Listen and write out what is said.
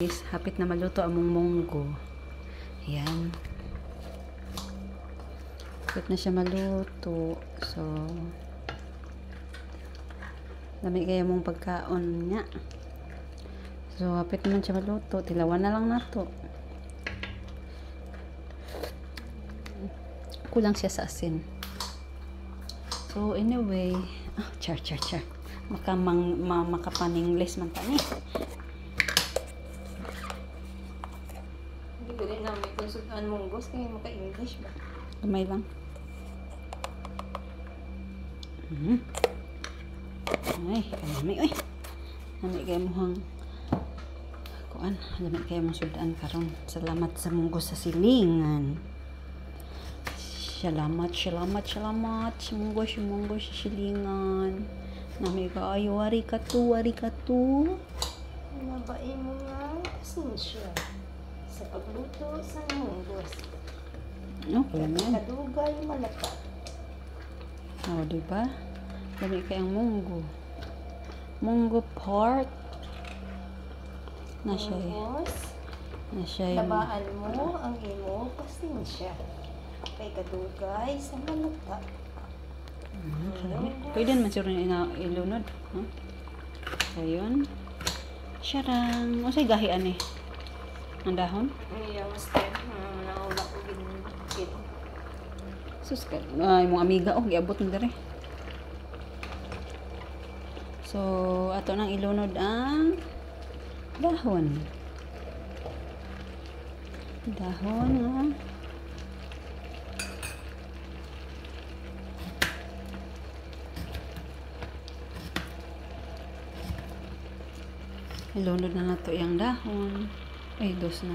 Hapit na maluto among munggo. Ayan. Hapit na siya maluto. So, dami kaya mong pagkaon niya. So, hapit naman siya maluto. Tilawan na lang nato. Kulang siya sa asin. So, anyway, char. Makapaningles man tani. Hindi ko rin namin konsultaan munggos kaya maka-English ba? Kamay lang. Ay, kanami. Uy. Nami kayo mohang kuan. Nami kayo mong sudan karon. Salamat sa munggos sa silingan. Salamat. Munggos sa silingan. Nami kaayo, wari ka to. Nabain mo nga pasensya sa pagluto sa munggos. Okay man. Kadugay malapat. Diba? Dami kayang munggo. Munggo pork. Na siya Labaan mo ang imo pasensya. Kay kadugay sa malapat. Pwede naman siya rin ilunod. Huh? So, yun. Syarang. O sa'y gahian eh. Ang dahon. Iya, master. Naula ko ginigit. Sus, ay, mong amiga. Giabot na dere. So, ato nang ilunod ang dahon. Dahon, ha? Ilunod na nato yung dahon. Ay, dos na.